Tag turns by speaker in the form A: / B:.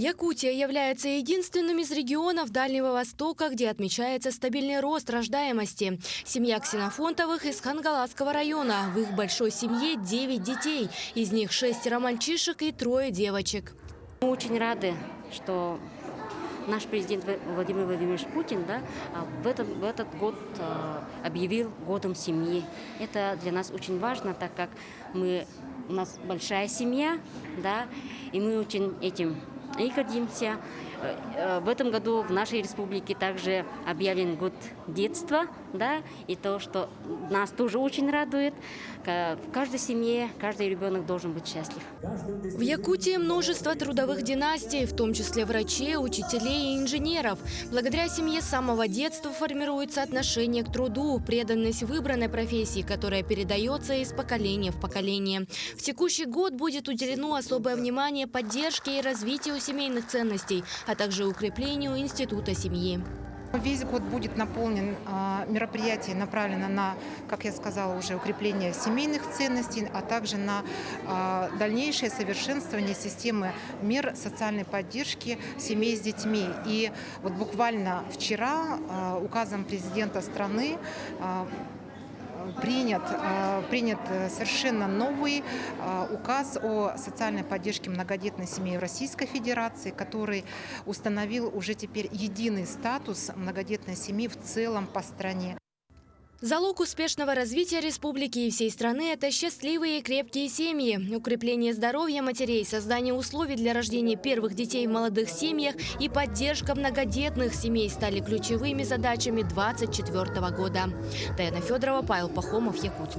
A: Якутия является единственным из регионов Дальнего Востока, где отмечается стабильный рост рождаемости. Семья Ксенофонтовых из Хангаласского района. В их большой семье 9 детей. Из них 6 мальчишек и 3 девочек.
B: Мы очень рады, что наш президент Владимир Владимирович Путин в этот год объявил годом семьи. Это для нас очень важно, так как у нас большая семья, и мы очень этим и гордимся. В этом году в нашей республике также объявлен год детства, и то, что нас тоже очень радует. В каждой семье каждый ребенок должен быть счастлив.
A: В Якутии множество трудовых династий, в том числе врачей, учителей и инженеров. Благодаря семье с самого детства формируется отношение к труду, преданность выбранной профессии, которая передается из поколения в поколение. В текущий год будет уделено особое внимание поддержке и развитию семейных ценностей, а также укреплению института семьи.
C: Весь год будет наполнен мероприятий, направлено на, как я сказала, уже укрепление семейных ценностей, а также на дальнейшее совершенствование системы мер социальной поддержки семей с детьми. И вот буквально вчера указом президента страны принят совершенно новый указ о социальной поддержке многодетной семьи в Российской Федерации, который установил уже теперь единый статус многодетной семьи в целом по стране.
A: Залог успешного развития республики и всей страны – это счастливые и крепкие семьи. Укрепление здоровья матерей, создание условий для рождения первых детей в молодых семьях и поддержка многодетных семей стали ключевыми задачами 2024 года. Даяна Федорова, Павел Пахомов, Якутск.